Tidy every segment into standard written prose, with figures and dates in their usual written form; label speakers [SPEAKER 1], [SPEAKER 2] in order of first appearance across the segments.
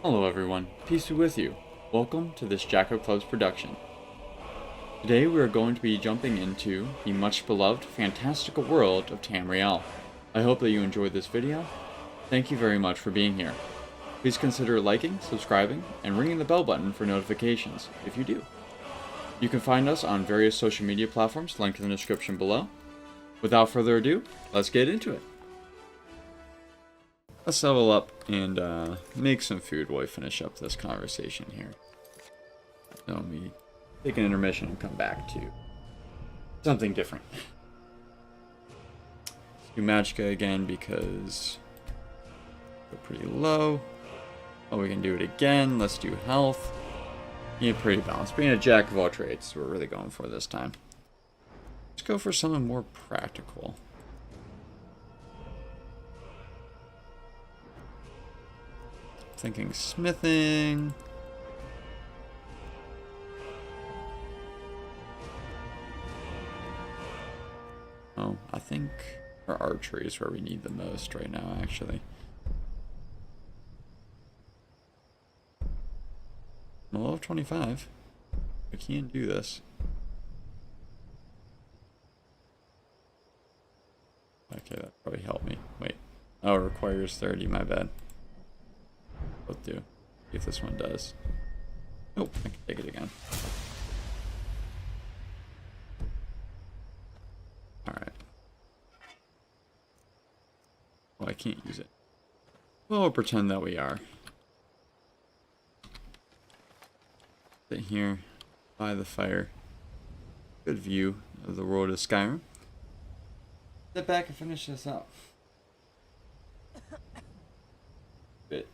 [SPEAKER 1] Hello everyone, peace be with you. Welcome to this Jacko Club's production. Today we are going to be jumping into the much beloved fantastical world of Tamriel. I hope that you enjoyed this video. Thank you very much for being here. Please consider liking, subscribing, and ringing the bell button for notifications if you do. You can find us on various social media platforms linked in the description below. Without further ado, let's get into it. Let's level up and make some food while we finish up this conversation here. So let me take an intermission and come back to something different. Let's do Magicka again because we're pretty low. Oh, we can do it again. Let's do health. Yeah, pretty balanced. Being a jack of all trades, we're really going for this time. Let's go for something more practical. Thinking smithing. Oh, I think our archery is where we need the most right now, actually. I'm a level 25. We can do this. Okay, that probably helped me. Wait. Oh, it requires 30, my bad. Both do. See if this one does. Oh, I can take it again. Alright. Well, I can't use it. Well, we'll pretend that we are. Sit here by the fire. Good view of the world of Skyrim. Sit back and finish this up. Bit.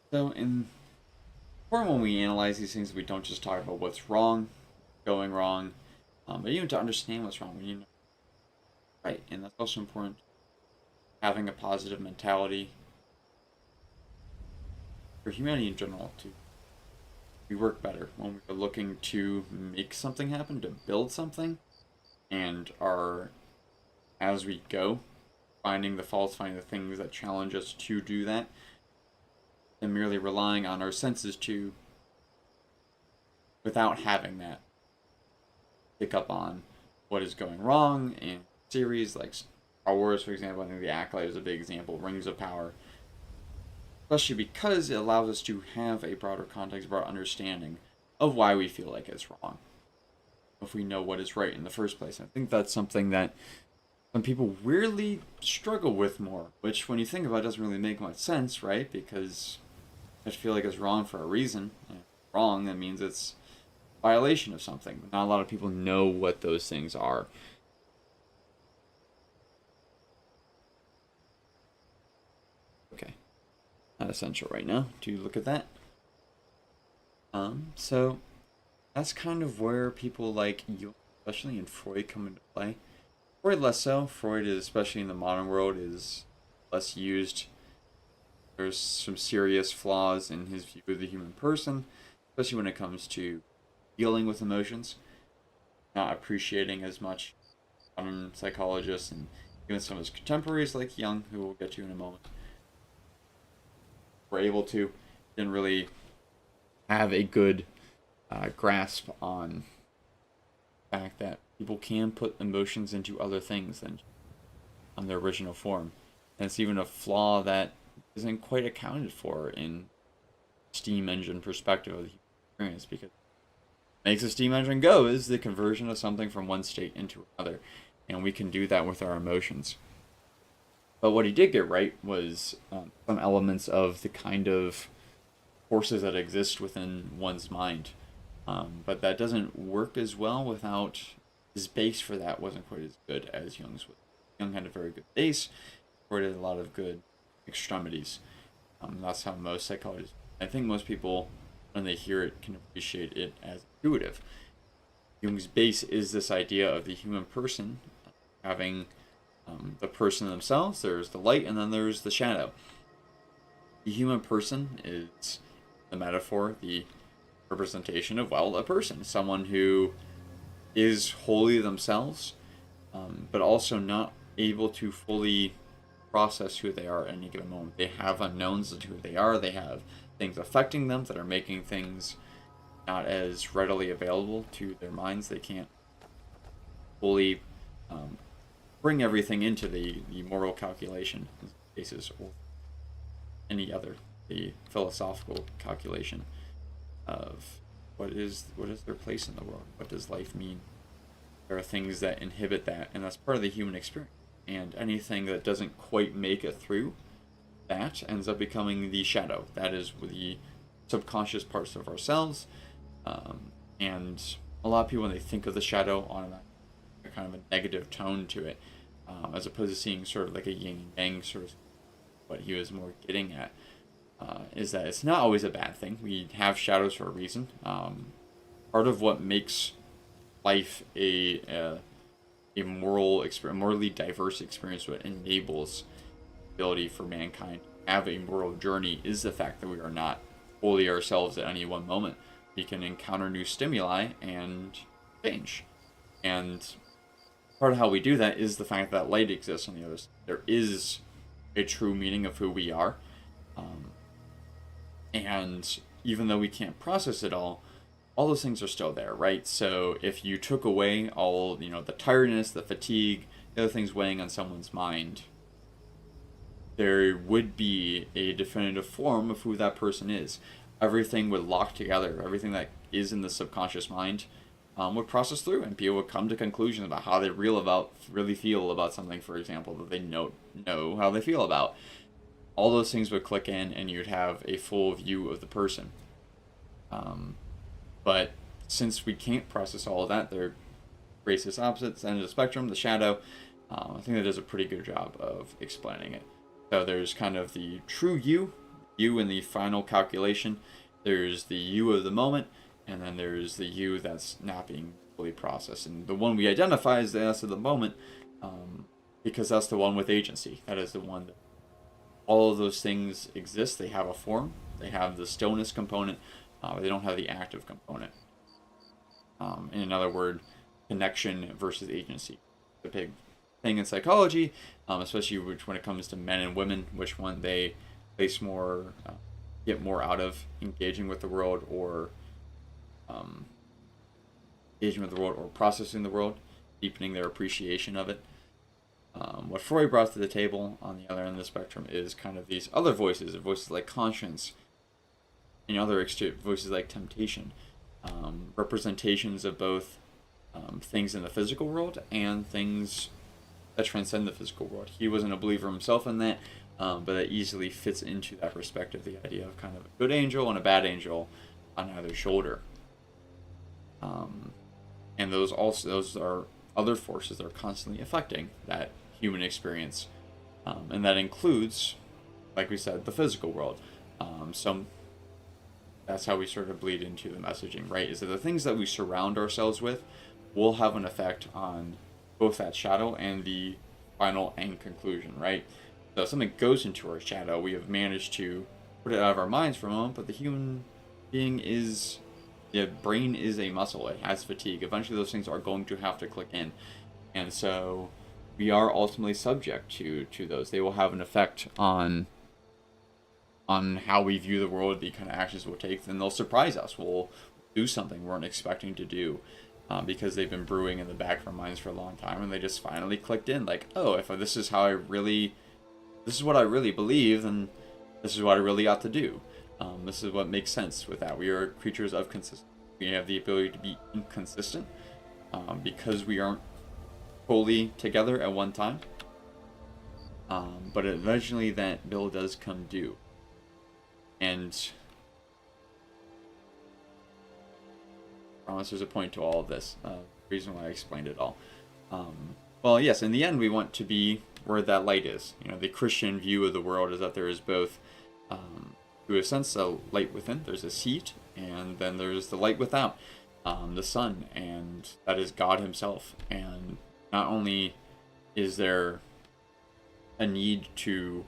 [SPEAKER 1] So, important when we analyze these things, we don't just talk about what's wrong, going wrong, but even to understand what's wrong, we need to know right, and that's also important. Having a positive mentality for humanity in general, to we work better when we're looking to make something happen, to build something, and are as we go, finding the faults, finding the things that challenge us to do that. And merely relying on our senses to, without having that, pick up on what is going wrong in series like Star Wars, for example. I think the Acclaimed is a big example. Rings of Power, especially because it allows us to have a broader context, broader understanding of why we feel like it's wrong, if we know what is right in the first place. I think that's something that some people weirdly struggle with more, which when you think about it doesn't really make much sense, right? Because I feel like it's wrong for a reason. And wrong, that means it's a violation of something. But not a lot of people know what those things are. Okay. Not essential right now to look at that. So that's kind of where people like Jung, especially in Freud, come into play. Freud less so. Freud is, especially in the modern world, is less used. There's some serious flaws in his view of the human person, especially when it comes to dealing with emotions, not appreciating as much modern psychologists and even some of his contemporaries like Jung, who we'll get to in a moment, were able to, didn't really have a good grasp on the fact that people can put emotions into other things than on their original form. And it's even a flaw that isn't quite accounted for in steam engine perspective of the human experience, because what makes a steam engine go is the conversion of something from one state into another, and we can do that with our emotions. But what he did get right was some elements of the kind of forces that exist within one's mind, but that doesn't work as well without his base for that wasn't quite as good as Jung's was. Jung had a very good base, supported a lot of good extremities. That's how most psychologists, I think most people, when they hear it, can appreciate it as intuitive. Jung's base is this idea of the human person having the person themselves. There's the light and then there's the shadow. the human person is the metaphor, the representation of, well, a person, someone who is wholly themselves, but also not able to fully process who they are at any given moment. They have unknowns as to who they are. They have things affecting them that are making things not as readily available to their minds. They can't fully bring everything into the moral calculation in some cases, or any other, the philosophical calculation of what is their place in the world, what does life mean. There are things that inhibit that, and that's part of the human experience. And anything that doesn't quite make it through that ends up becoming the shadow. That is the subconscious parts of ourselves. And a lot of people, when they think of the shadow, automatically kind of a negative tone to it, as opposed to seeing sort of like a yin and yang sort of. What he was more getting at is that it's not always a bad thing. We have shadows for a reason. Part of what makes life a moral experience, morally diverse experience, what enables the ability for mankind to have a moral journey, is the fact that we are not wholly ourselves at any one moment. We can encounter new stimuli and change. And part of how we do that is the fact that light exists on the other side. There is a true meaning of who we are. And even though we can't process it all those things are still there, right? So if you took away all, the tiredness, the fatigue, the other things weighing on someone's mind, there would be a definitive form of who that person is. Everything would lock together. Everything that is in the subconscious mind would process through, and people would come to conclusions about how they really feel about something, for example, that they know how they feel about. All those things would click in, and you'd have a full view of the person. But since we can't process all of that, they're racist opposites end of the spectrum, the shadow. I think that does a pretty good job of explaining it. So there's kind of the true you in the final calculation. There's the you of the moment, and then there's the you that's not being fully processed. And the one we identify as the us of the moment, because that's the one with agency. That is the one that all of those things exist. They have a form. They have the stillness component. But they don't have the active component. In another word, connection versus agency. The big thing in psychology, especially when it comes to men and women, which one they place more, get more out of engaging with the world, or processing the world, deepening their appreciation of it. What Freud brought to the table on the other end of the spectrum is kind of these other voices like conscience, and other voices like temptation, representations of both things in the physical world and things that transcend the physical world. He wasn't a believer himself in that, but that easily fits into that perspective, the idea of kind of a good angel and a bad angel on either shoulder. And those are other forces that are constantly affecting that human experience, and that includes, like we said, the physical world. That's how we sort of bleed into the messaging, right? Is that the things that we surround ourselves with will have an effect on both that shadow and the final end conclusion, right? So if something goes into our shadow, we have managed to put it out of our minds for a moment, but the human being the brain is a muscle. It has fatigue. Eventually those things are going to have to click in. And so we are ultimately subject to those. They will have an effect on how we view the world, the kind of actions we'll take. Then they'll surprise us. We'll do something we weren't expecting to do, because they've been brewing in the back of our minds for a long time, and they just finally clicked in. Like, oh, if this is what I really believe, then this is what I really ought to do. This is what makes sense with that. We are creatures of consistency. We have the ability to be inconsistent, because we aren't fully together at one time. But eventually that bill does come due. And I promise there's a point to all of this. Reason why I explained it all. Well, yes, in the end we want to be where that light is. The Christian view of the world is that there is both, to a sense, a light within. There's a seat, and then there's the light without, the sun, and that is God himself. And not only is there a need to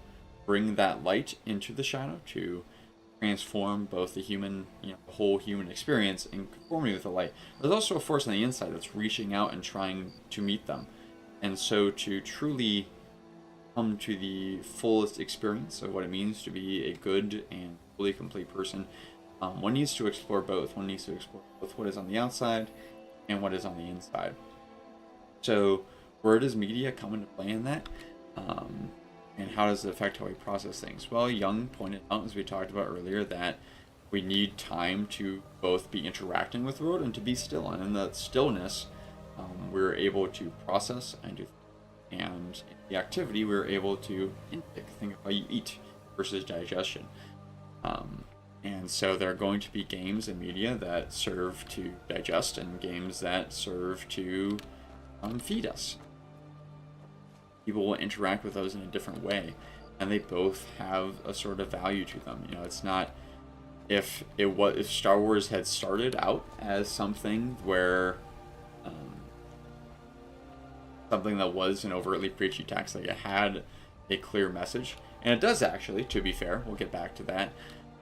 [SPEAKER 1] bring that light into the shadow to transform both the human, the whole human experience in conformity with the light. There's also a force on the inside that's reaching out and trying to meet them. And so to truly come to the fullest experience of what it means to be a good and fully complete person, one needs to explore both. One needs to explore both what is on the outside and what is on the inside. So where does media come into play in that? And how does it affect how we process things? Well, Jung pointed out, as we talked about earlier, that we need time to both be interacting with the world and to be still. And in that stillness, we're able to process and do. And in the activity, we're able to intake, think of how you eat versus digestion. And so there are going to be games and media that serve to digest and games that serve to feed us. People will interact with those in a different way, and they both have a sort of value to them. It's not if Star Wars had started out as something where something that was an overtly preachy text, like it had a clear message, and it does actually. To be fair, we'll get back to that.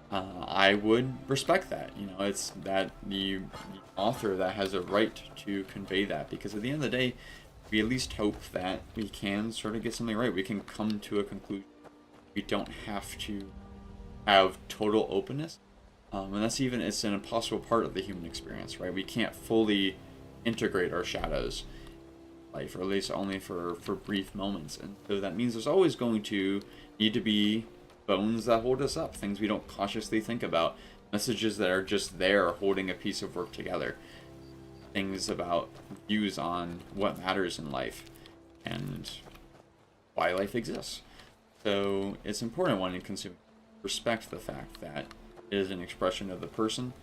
[SPEAKER 1] I would respect that. It's that the author that has a right to convey that, because at the end of the day, we at least hope that we can sort of get something right. We can come to a conclusion. We don't have to have total openness. And it's an impossible part of the human experience, right? We can't fully integrate our shadows in life, or at least only for brief moments. And so that means there's always going to need to be bones that hold us up, things we don't cautiously think about, messages that are just there holding a piece of work together. Things about views on what matters in life and why life exists. So it's important when in consuming, respect the fact that it is an expression of the person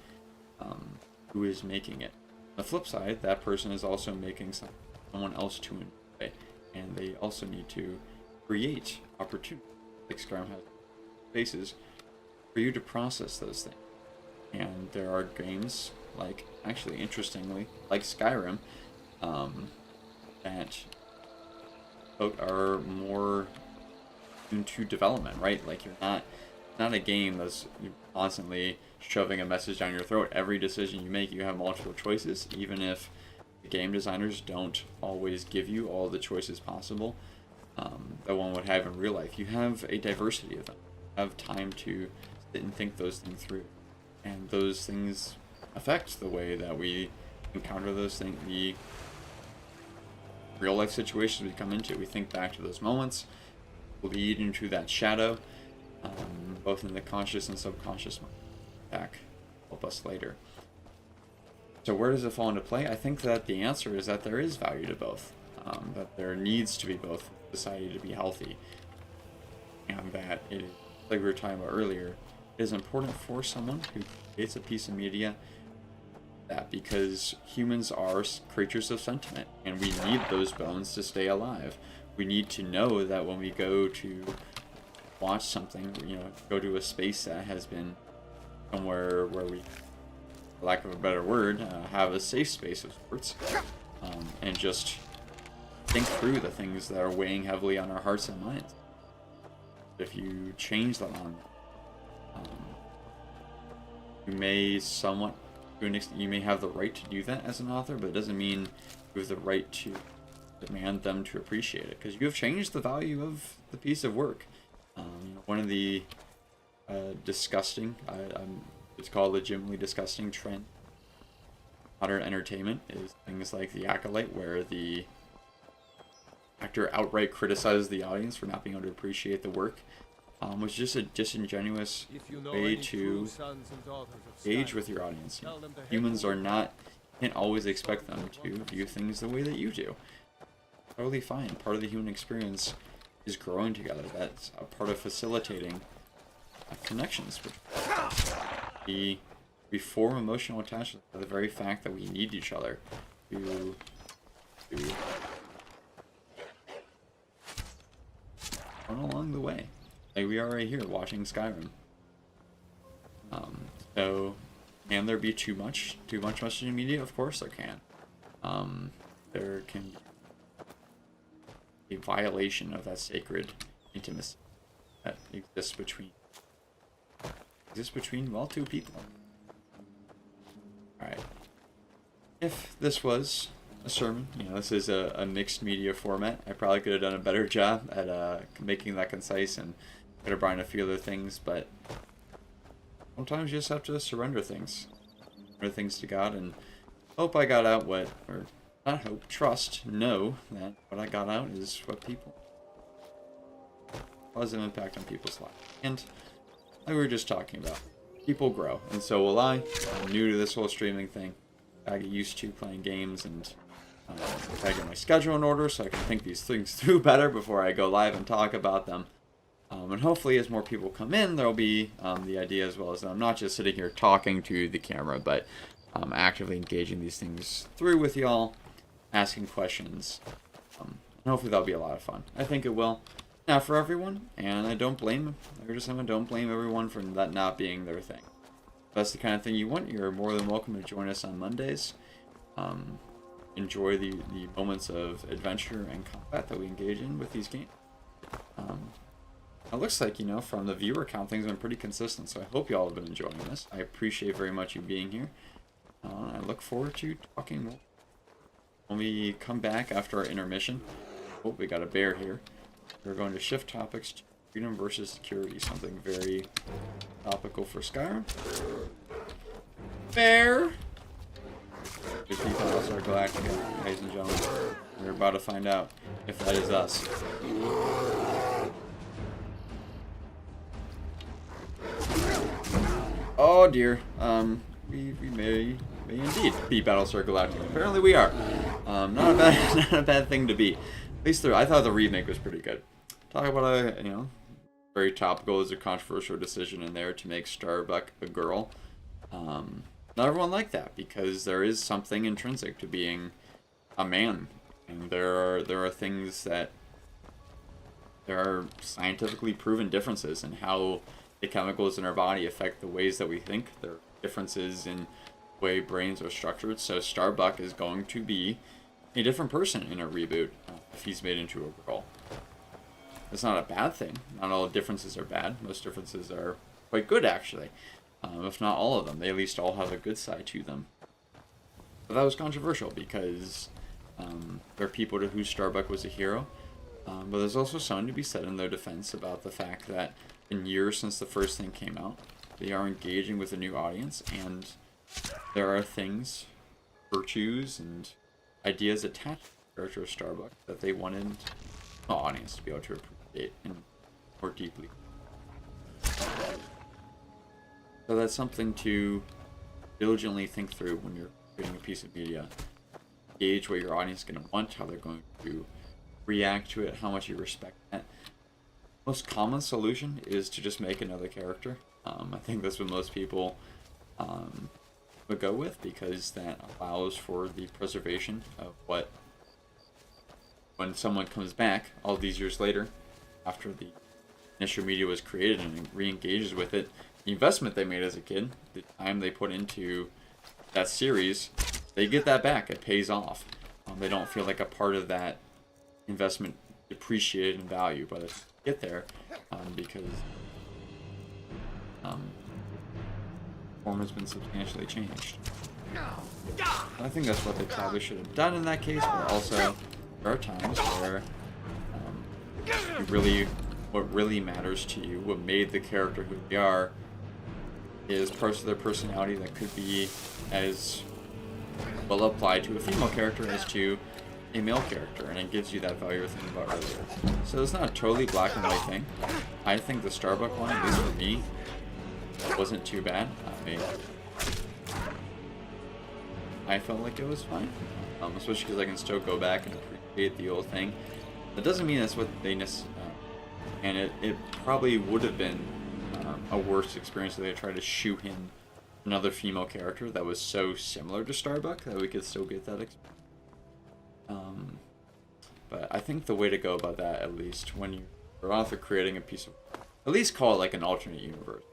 [SPEAKER 1] who is making it. On the flip side, that person is also making someone else to enjoy, and they also need to create opportunities, like Skyrim has spaces for you to process those things. And there are games, like, actually, interestingly, like Skyrim, that are more into development, right? Like, you're not a game that's constantly shoving a message down your throat. Every decision you make, you have multiple choices, even if the game designers don't always give you all the choices possible that one would have in real life. You have a diversity of them. You have time to sit and think those things through. And those things affect the way that we encounter those things, the real life situations we come into. We think back to those moments, lead into that shadow, both in the conscious and subconscious mind. Back, help us later. So where does it fall into play? I think that the answer is that there is value to both. That there needs to be both for society to be healthy. And that it is, like we were talking about earlier, it is important for someone who creates a piece of media that, because humans are creatures of sentiment and we need those bones to stay alive. We need to know that when we go to watch something, go to a space that has been somewhere where we, for lack of a better word, have a safe space of sorts, and just think through the things that are weighing heavily on our hearts and minds. If you change that on, you may somewhat, you may have the right to do that as an author, but it doesn't mean you have the right to demand them to appreciate it, because you have changed the value of the piece of work. One of the disgusting, it's called legitimately disgusting trend modern entertainment is things like The Acolyte, where the actor outright criticizes the audience for not being able to appreciate the work, which is just a disingenuous way to engage with your audience. Humans are not, you can't always expect them to view things the way that you do. Totally fine. Part of the human experience is growing together. That's a part of facilitating connections. We form emotional attachment by the very fact that we need each other to run along the way. Like we are right here watching Skyrim. So can there be too much messaging media? Of course there can. There can be a violation of that sacred intimacy. that exists between well, two people. All right. If this was a sermon, this is a mixed media format. I probably could have done a better job at making that concise and could have brought in a few other things, but sometimes you just have to surrender things to God, and hope I got out what, or not hope, trust, know that what I got out is what people, positive impact on people's lives. And like we were just talking about, people grow, and so will I. I'm new to this whole streaming thing. I get used to playing games, and I get my schedule in order so I can think these things through better before I go live and talk about them. And hopefully as more people come in, there'll be the idea as well as I'm not just sitting here talking to the camera, but actively engaging these things through with y'all, asking questions. And hopefully that'll be a lot of fun. I think it will. Not for everyone, and I don't blame everyone for that not being their thing. If that's the kind of thing you want, you're more than welcome to join us on Mondays. Enjoy the moments of adventure and combat that we engage in with these games. It looks like, from the viewer count, things have been pretty consistent, so I hope y'all have been enjoying this. I appreciate very much you being here. I look forward to talking more. When we come back after our intermission, oh, we got a bear here. We're going to shift topics to freedom versus security, something very topical for Skyrim. Bear! The people of our Galactica, ladies and gentlemen. We're about to find out if that is us. Oh dear. We may indeed be Battlestar Galactica. Apparently we are. Not a bad thing to be. At least I thought the remake was pretty good. Talk about a very topical, is a controversial decision in there to make Starbuck a girl. Not everyone liked that because there is something intrinsic to being a man, and there are things that there are scientifically proven differences in how the chemicals in our body affect the ways that we think. There are differences in the way brains are structured. So Starbuck is going to be a different person in a reboot if he's made into a girl. It's not a bad thing. Not all differences are bad. Most differences are quite good, actually. If not all of them. They at least all have a good side to them. But that was controversial because there are people to whom Starbuck was a hero. But there's also something to be said in their defense about the fact that in years since the first thing came out, they are engaging with a new audience, and there are things, virtues, and ideas attached to the character of Starbuck that they wanted the audience to be able to appreciate and more deeply. So that's something to diligently think through when you're creating a piece of media. Gauge what your audience is going to want, how they're going to react to it, how much you respect that. Most common solution is to just make another character. I think that's what most people would go with, because that allows for the preservation of what, when someone comes back all these years later, after the initial media was created and re-engages with it, the investment they made as a kid, the time they put into that series, they get that back. It pays off. They don't feel like a part of that investment depreciated in value, but it's get there because form has been substantially changed. I think that's what they probably should have done in that case, but also there are times where what really matters to you, what made the character who they are, is parts of their personality that could be as well applied to a female character as to a male character, and it gives you that value we were thinking about earlier. So it's not a totally black and white thing. I think the Starbuck one, at least for me, wasn't too bad. I felt like it was fine, especially because I can still go back and appreciate the old thing. That doesn't mean that's what they and it probably would have been a worse experience if they tried to shoot in another female character that was so similar to Starbuck that we could still get that experience. But I think the way to go about that, at least when you're author creating a piece of, at least call it like an alternate universe.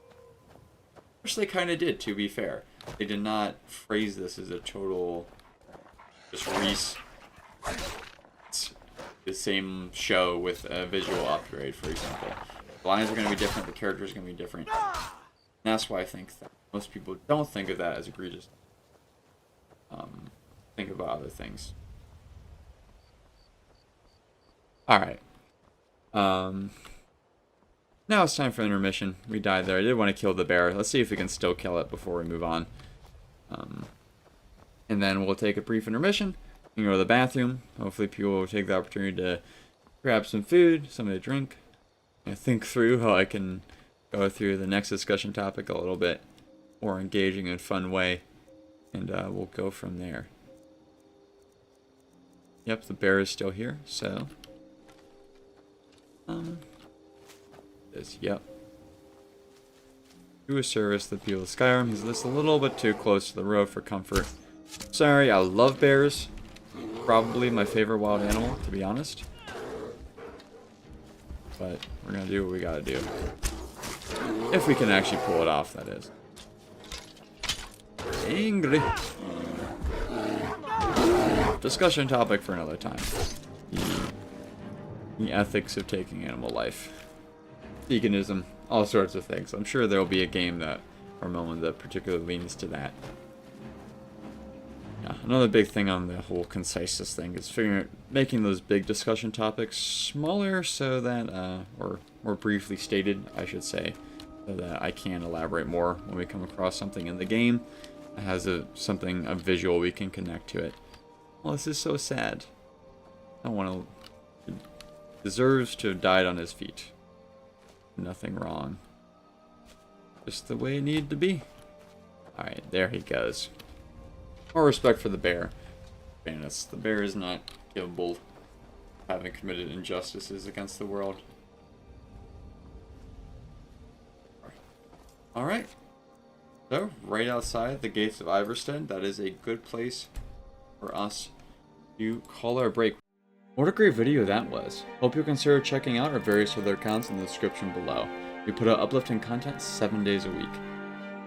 [SPEAKER 1] Which they kind of did, to be fair. They did not phrase this as a total, just the same show with a visual upgrade, for example. The lines are going to be different, the characters are going to be different. And that's why I think that most people don't think of that as egregious. Think about other things. Alright. Now it's time for intermission. We died there. I did want to kill the bear. Let's see if we can still kill it before we move on. And then we'll take a brief intermission. We can go to the bathroom. Hopefully people will take the opportunity to grab some food, something to drink, and think through how I can go through the next discussion topic a little bit more engaging and fun way. And we'll go from there. Yep, the bear is still here, so... Yep. Do a service to the people of Skyrim. He's just a little bit too close to the road for comfort. Sorry, I love bears. Probably my favorite wild animal, to be honest. But we're gonna do what we gotta do. If we can actually pull it off, that is. Angry. Discussion topic for another time. The ethics of taking animal life. Veganism, all sorts of things. I'm sure there'll be a game that, or a moment that particularly leans to that. Yeah, another big thing on the whole conciseness thing is making those big discussion topics smaller so that, or more briefly stated, I should say, so that I can elaborate more when we come across something in the game that has a visual we can connect to it. Well, this is so sad. I want to... deserves to have died on his feet. Nothing wrong. Just the way it needed to be. Alright, there he goes. More respect for the bear. Fairness, the bear is not capable of having committed injustices against the world. Alright. So, right outside the gates of Iverstead, that is a good place for us to call our break. What a great video that was. Hope you'll consider checking out our various other accounts in the description below. We put out uplifting content 7 days a week.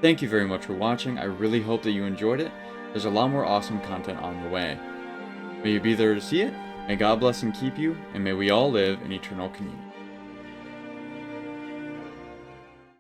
[SPEAKER 1] Thank you very much for watching. I really hope that you enjoyed it. There's a lot more awesome content on the way. May you be there to see it. May God bless and keep you, and may we all live in eternal communion.